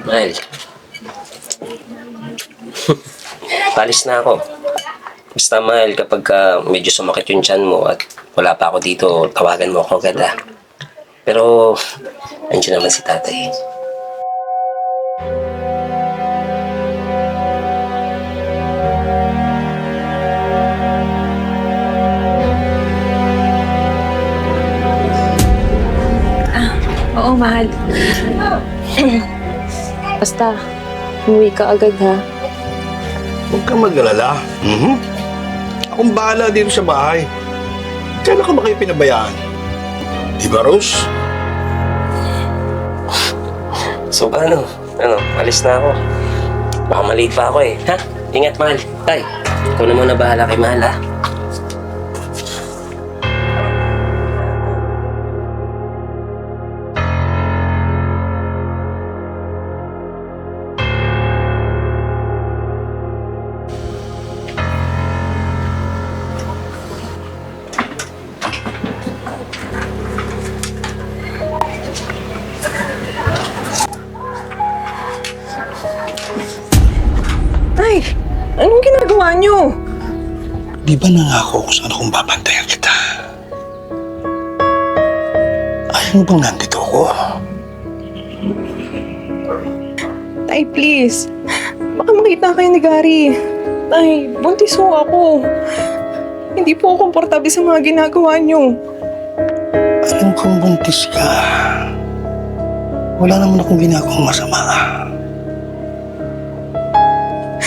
Mahal. Palis na ako. Basta mahal, kapag medyo sumakit yung tiyan mo at wala pa ako dito, tawagan mo ako agad ah. Pero, andiyan naman si tatay. Oo, mahal. Basta, umuwi ka agad ha. Huwag kang mag-alala. Akong bahala dito sa bahay. Kailan ka ba kayo pinabayaan? Di ba, Rose? So, ano, alis na ako. Baka maliit pa ako eh. Ha? Ingat, mahal. Tay, ikaw na muna bahala kay mahal ha. Ay, anong ginagawa niyo? Di ba nangako ko sana kung babantayan kita? Ayaw mo bang nandito ako? Tay, please. Baka makita kayo ni Gary. Tay, buntis ho ako. Hindi po ako komportable sa mga ginagawa niyo. Alam kong buntis ka. Wala naman akong ginagawang masama.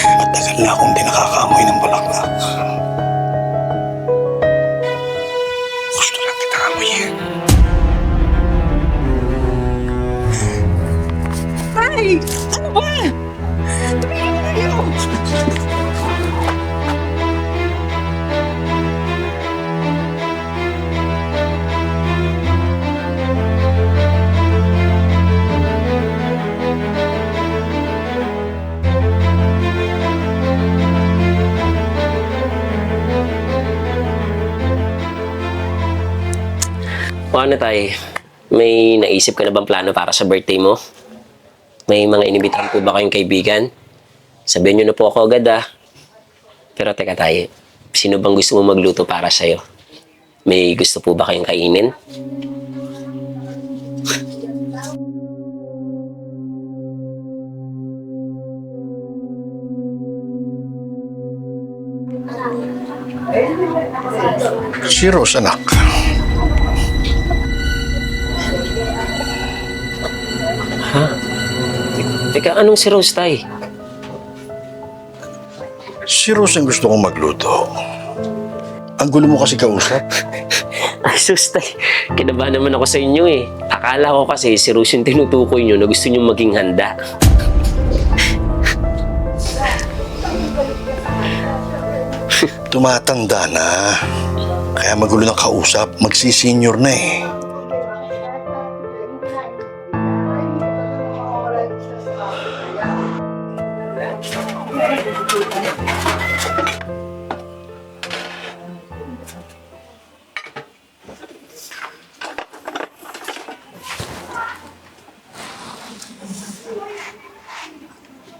Matagal na akong di nakakaamoy ng bulaklak. Gusto lang kita amoyin. Tay, ano ba? Tumigil na kayo! O ano tayo, may naisip ka na bang plano para sa birthday mo? May mga inibitahan po ba kayong kaibigan? Sabihin nyo na po ako agad ah. Pero teka tayo, sino bang gusto mo magluto para sa'yo? May gusto po ba kayong kainin? Si Rose, anak. Ha? Teka, anong si Rose, tay? Si Rose ang gusto kong magluto. Ang gulo mo kasi kausap. Ay, sus, tay. Kinabahan naman ako sa inyo eh. Akala ko kasi si Rose yung tinutukoy nyo na gusto nyo maging handa. Tumatanda na. Kaya magulo ng kausap. Magsi-senior na eh.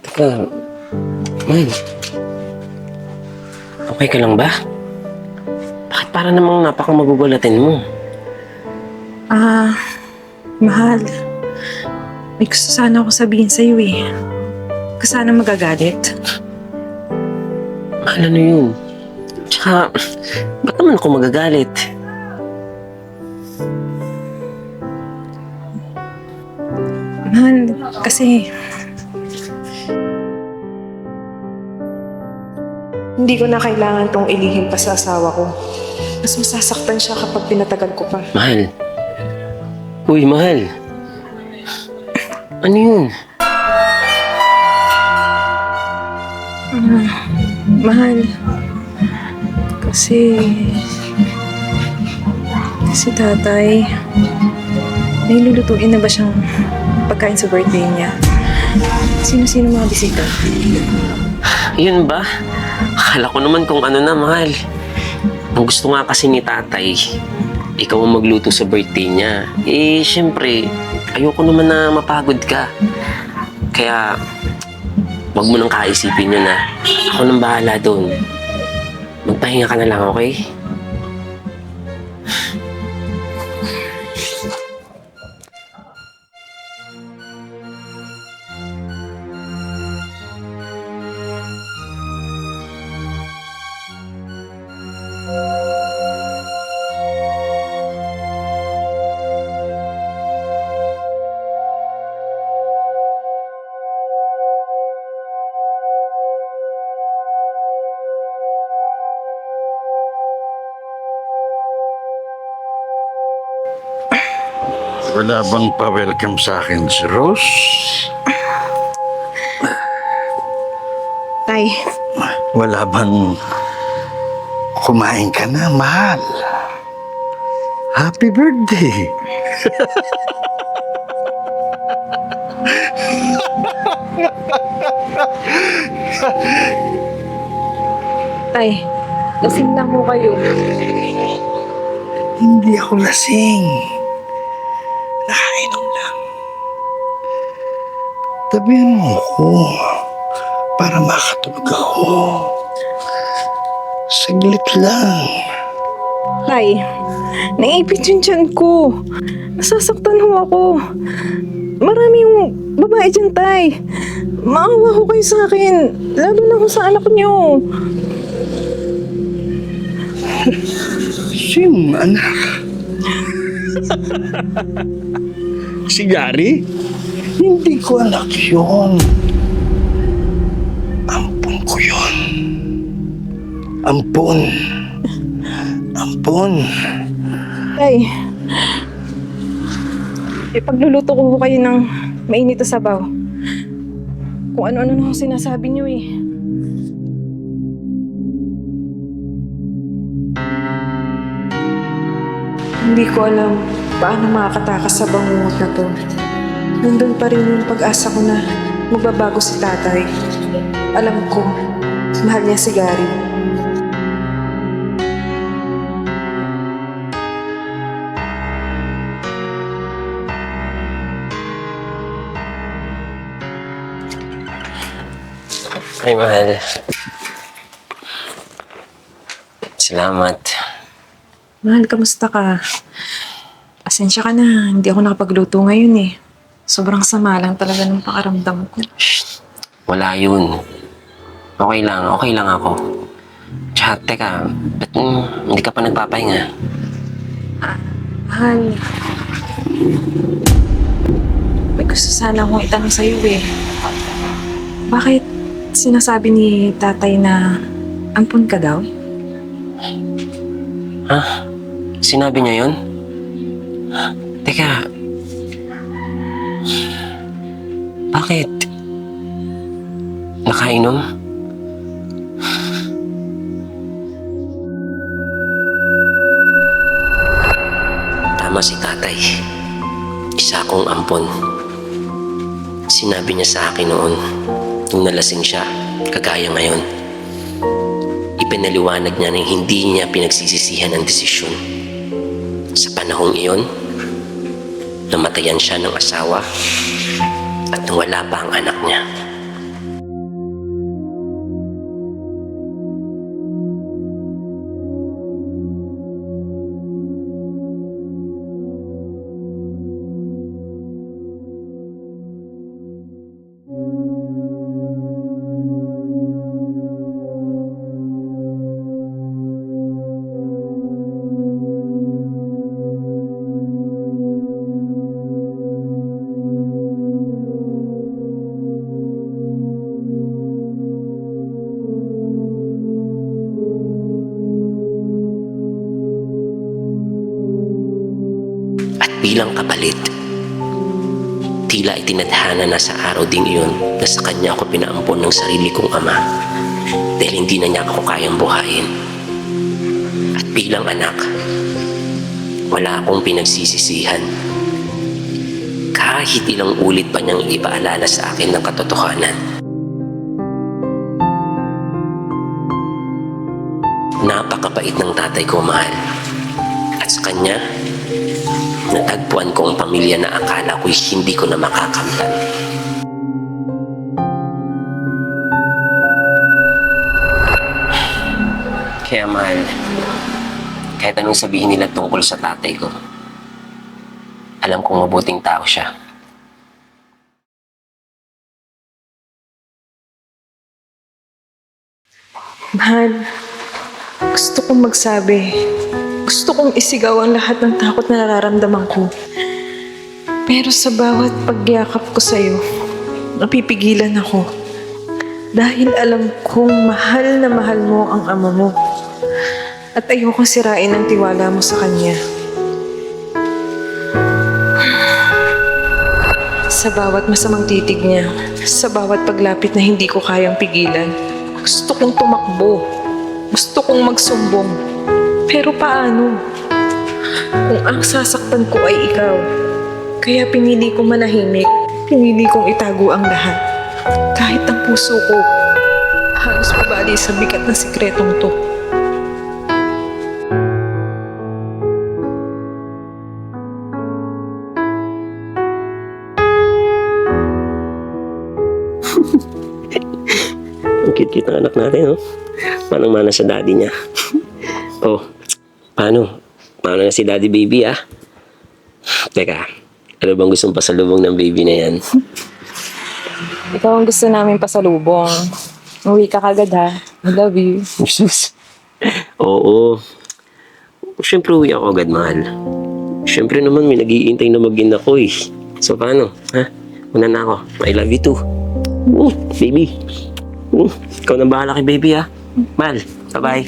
Teka, man. Okay ka lang ba? Bakit para namang napakamagugulatin mo? Mahal. May gusto sana ako sabihin sa'yo eh. Ka sana magagalit. Mahal, ano yun? Tsaka, ba't naman ako magagalit? Mahal, kasi hindi ko na kailangan tong ilihim pa sa asawa ko. Mas masasaktan siya kapag pinatagal ko pa. Mahal. Uy, mahal. Ano yun? Mahal. Kasi tatay, may lulutuin na ba siyang pagkain sa birthday niya? Sino-sino mga bisita? Yun ba? Akala ko naman kung ano na, mahal. Ang gusto nga kasi ni tatay, ikaw ang magluto sa birthday niya. Eh, syempre, ayoko naman na mapagod ka. Kaya, wag mo nang kaisipin yun na. Ako nang bahala doon. Magpahinga ka na lang, okay? Wala bang pa-welcome sa akin si Rose? Tay, Wala bang kumain ka na, mahal? Happy birthday! tay, lasing lang mo kayo. Hindi ako lasing. Nakainom lang. Tabihan mo ako para makatulog ako. Saglit lang. Tay, naipit yung tiyan ko. Nasasaktan ho ako. Marami yung babae dyan, tay. Maawa ho kayo sa akin. Lalo na ho sa anak niyo. Sino anak? Si Gary? Hindi ko anak yun. Ampun ko yun. Ampun. Ampun. Tay, ipagluluto ko ho kayo ng mainit na sabaw. Kung ano-ano na ho sinasabi niyo eh. Hindi ko alam paano makakatakas sa bangungot na to. Nandun pa rin yung pag-asa ko na magbabago si tatay. Alam ko, mahal niya si Gary. Ay, mahal. Salamat. Mahal, kamusta ka? Pasensya ka na, hindi ako nakapagluto ngayon eh. Sobrang sama lang talaga ng pakaramdam ko. Wala yun. Okay lang ako. Tsaka, teka, ba't hindi ka pa nagpapahinga? Mahal, may gusto sana akong itanong sa'yo eh. Bakit sinasabi ni tatay na ampun ka daw? Ha? Sinabi niya yun? Teka. Bakit? Nakainom? Tama si tatay. Isa akong ampon. Sinabi niya sa akin noon, nung nalasing siya, kagaya ngayon. Ipinaliwanag niya na hindi niya pinagsisisihan ang desisyon. Sa panahong iyon, namatayan siya ng asawa at nawala pa ang anak niya. Bilang kapalit, tila itinadhana na sa araw ding iyon na sa kanya ako pinaampon ng sarili kong ama dahil hindi na niya ako kayang buhayin. At bilang anak, wala akong pinagsisisihan. Kahit ilang ulit pa niyang ipaalala sa akin ng katotohanan. Napakabait ng tatay ko, mahal. At sa kanya, natagpuan ko ang pamilya na akala ko'y hindi ko na makakamtan. Kaya mahal, kahit anong sabihin nila tungkol sa tatay ko, alam kong mabuting tao siya. Mahal, gusto kong magsabi. Gusto kong isigaw ang lahat ng takot na nararamdaman ko. Pero sa bawat pagyakap ko sa'yo, napipigilan ako. Dahil alam kong mahal na mahal mo ang ama mo. At ayokong sirain ang tiwala mo sa kanya. Sa bawat masamang titig niya, sa bawat paglapit na hindi ko kayang pigilan, gusto kong tumakbo. Gusto kong magsumbong. Pero paano? Kung ang sasaktan ko ay ikaw, kaya pinili kong manahimik, pinili kong itago ang lahat. Kahit ang puso ko, halos pabali sa bigat na sikretong to. Ang cute-cute ng anak natin, oh. Manang-mana sa daddy niya. Oh, paano? Paano na si daddy baby, ah? Teka, ano bang gustong pasalubong ng baby na yan? Ikaw ang gusto namin pasalubong. Uwi ka kagad ha. I love you. Jesus. Oo. Siyempre uwi ako agad, mahal. Siyempre naman may nag-iintay na mag-in ako, eh. So, paano? Ha? Una na ako. I love you too. Baby. Ikaw na bahala kay baby, ha? Mahal, bye-bye.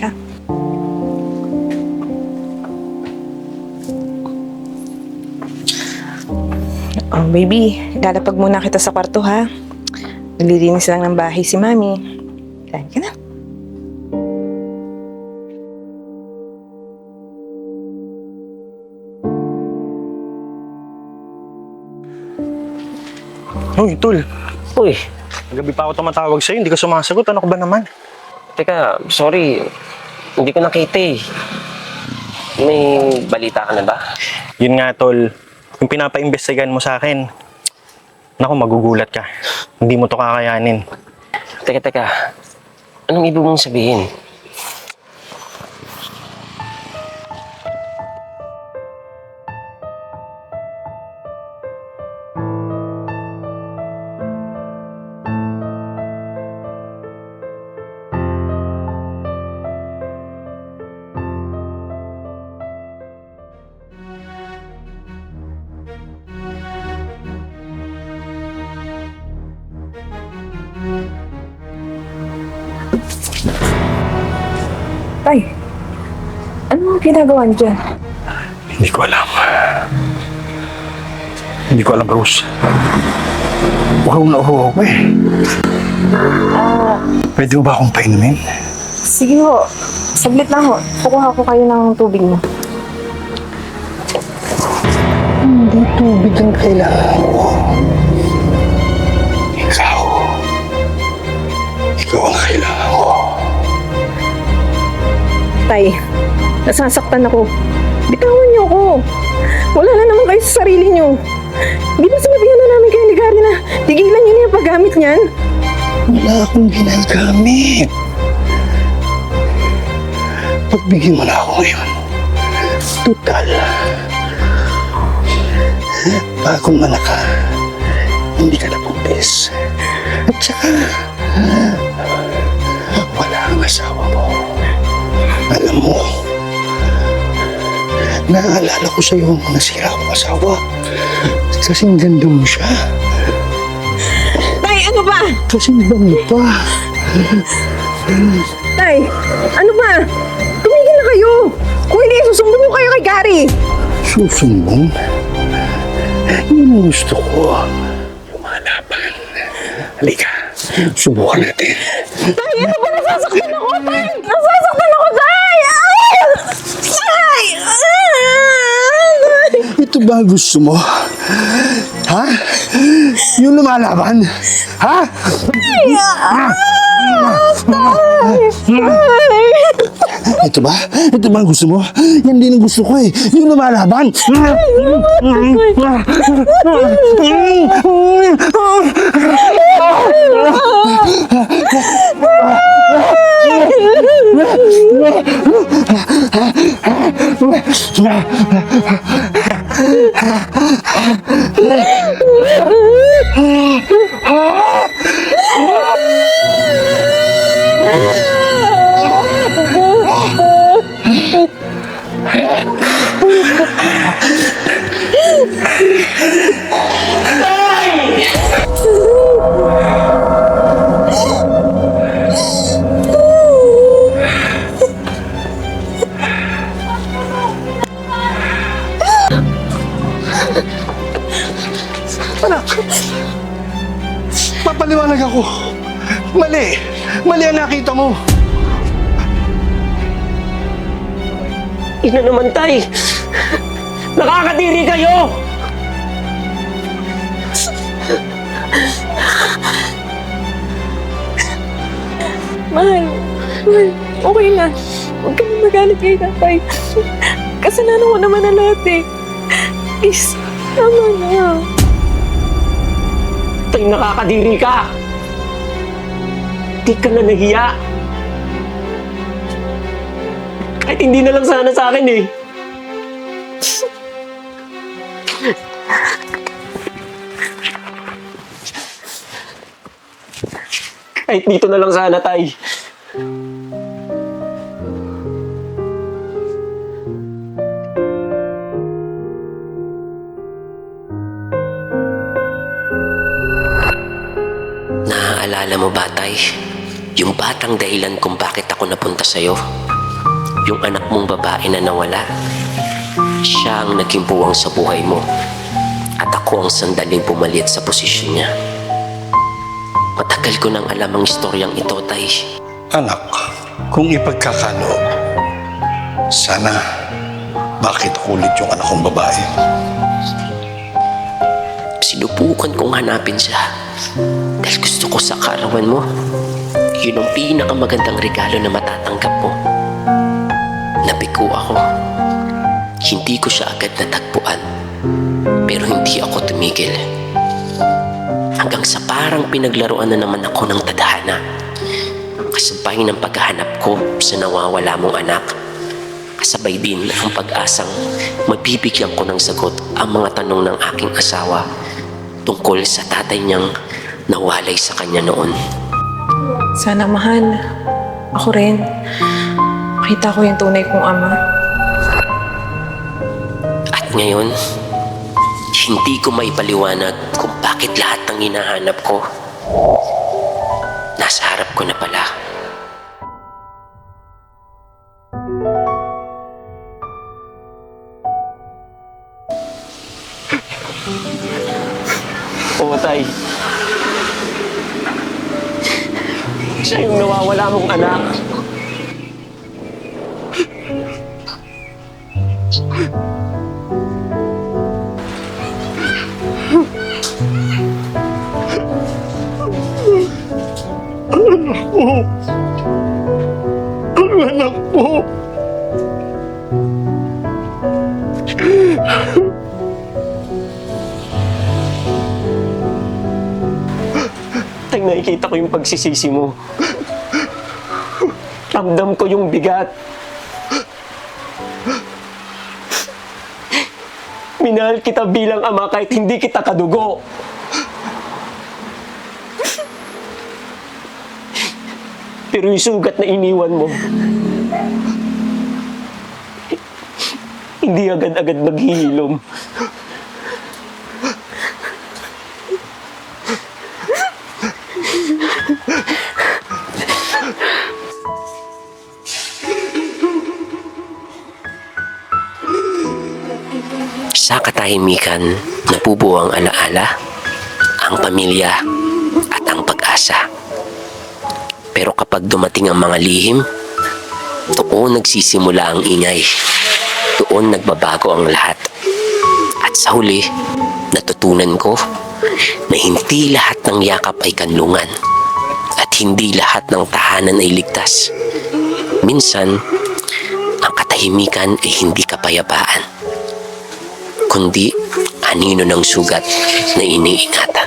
Oh, baby, lalapag muna kita sa kwarto ha. Nalilinis lang ng bahay si Mami. Kain ka na. Hoy, Tol. Uy, Gabi pa ako tumatawag sa'yo, hindi ka sumasagot. Ano ka ba naman? teka, sorry. Hindi ko nakita, eh. May balita ka na ba? Yun nga, Tol. Yung pinapa-investigahan mo sa akin, naku, magugulat ka. Hindi mo to kakayanin. Teka. Anong ibig mong sabihin? Tay, ano ang ginagawa niyo dyan? Hindi ko alam. Hindi ko alam, Rose. Uhaw na uhaw ako, eh. Pwede mo ba akong painumin? Sige ho, saglit lang ho. Kukuha ko kayo ng tubig mo. Hindi tubig ang kailangan ko. Ikaw. Ikaw ang kailangan ko. Tay, nasasaktan ako. Bitawan niyo ako. Wala na naman kayo sa sarili niyo. Di ba sinabihan na namin kayo ni Gary na tigilan niyo na yung paggamit niyan? Wala akong ginagamit. Pagbigyan mo na ako ngayon. Total. Bagong anak ka. Hindi ka na buntis. At saka, wala ang asawa mo. Alam mo, naaalala ko sa'yo ang nasira akong asawa. Kasing ganda mo siya. Tay, ano ba? Kasing bango pa. Tay, ano ba? Tumigil na kayo. Kung hindi, susumbong mo kayo kay Gary. Susumbong? Yun ang gusto ko. Lumalaban. Halika, subukan natin. Tay, ano ba? Nasasaktan ako, Tay! Nasasaktan ako, Tay! Ay! Tay! Ito ba gusto mo? Ha? Yung lumalaban? Ha? Tay! Ito ba? Ito ba ang gusto mo? Yan din ang gusto ko eh. Yung lumalaban. Anak, papaliwanag ako. Mali. Mali ang nakita mo. Ina naman, tay! Nakakadiri kayo! Mahal, okay na. Huwag ka na magalit kay tatay. Kasalanan ko naman na lahat eh. Please, tama na. Tay, nakakadiri ka! Di ka na nahiya! Kahit hindi na lang sana sa akin eh. Kahit dito na lang sana, tay. Naaalala mo ba, tay? Yung batang dahilan kung bakit ako napunta sa'yo? Yung anak mong babae na nawala? Siya ang naging puwang sa buhay mo. At ako ang sandaling pumalit sa posisyon niya. Matagal ko nang alam ang istoryang ito, tay. Anak, kung ipagkakaloob, sana makita ko ulit yung anak kong babae. Sinubukan kong hanapin siya. Dahil gusto ko sa kaarawan mo. Yun ang pinakamagandang regalo na matatanggap mo. Nabigo ako. Hindi ko siya agad natagpuan. Pero hindi ako tumigil. Hanggang sa parang pinaglaruan na naman ako ng tadhana. Kasabay ng paghahanap ko sa nawawala mong anak. Kasabay din ang pag-asang mabibigyan ko ng sagot ang mga tanong ng aking asawa tungkol sa tatay niyang nawalay sa kanya noon. Sana mahal. Ako rin. Makita ko yung tunay kong ama. At ngayon, hindi ko maipaliwanag kung bakit lahat ng hinahanap ko nasa harap ko na pala. Oo, tay. Siya yung nawawala mong anak. Ang anak mo! Tay, nakikita ko yung pagsisisi mo. Ramdam ko yung bigat. Minahal kita bilang ama kahit hindi kita kadugo. Pero yung sugat na iniwan mo, hindi agad-agad maghihilom. Sa katahimikan, napubuo ang alaala, ang pamilya, at ang pag-asa. Pero kapag dumating ang mga lihim, doon nagsisimula ang ingay. Doon nagbabago ang lahat. At sa huli, natutunan ko na hindi lahat ng yakap ay kanlungan. At hindi lahat ng tahanan ay ligtas. Minsan, ang katahimikan ay hindi kapayapaan, kundi anino ng sugat na iniingatan.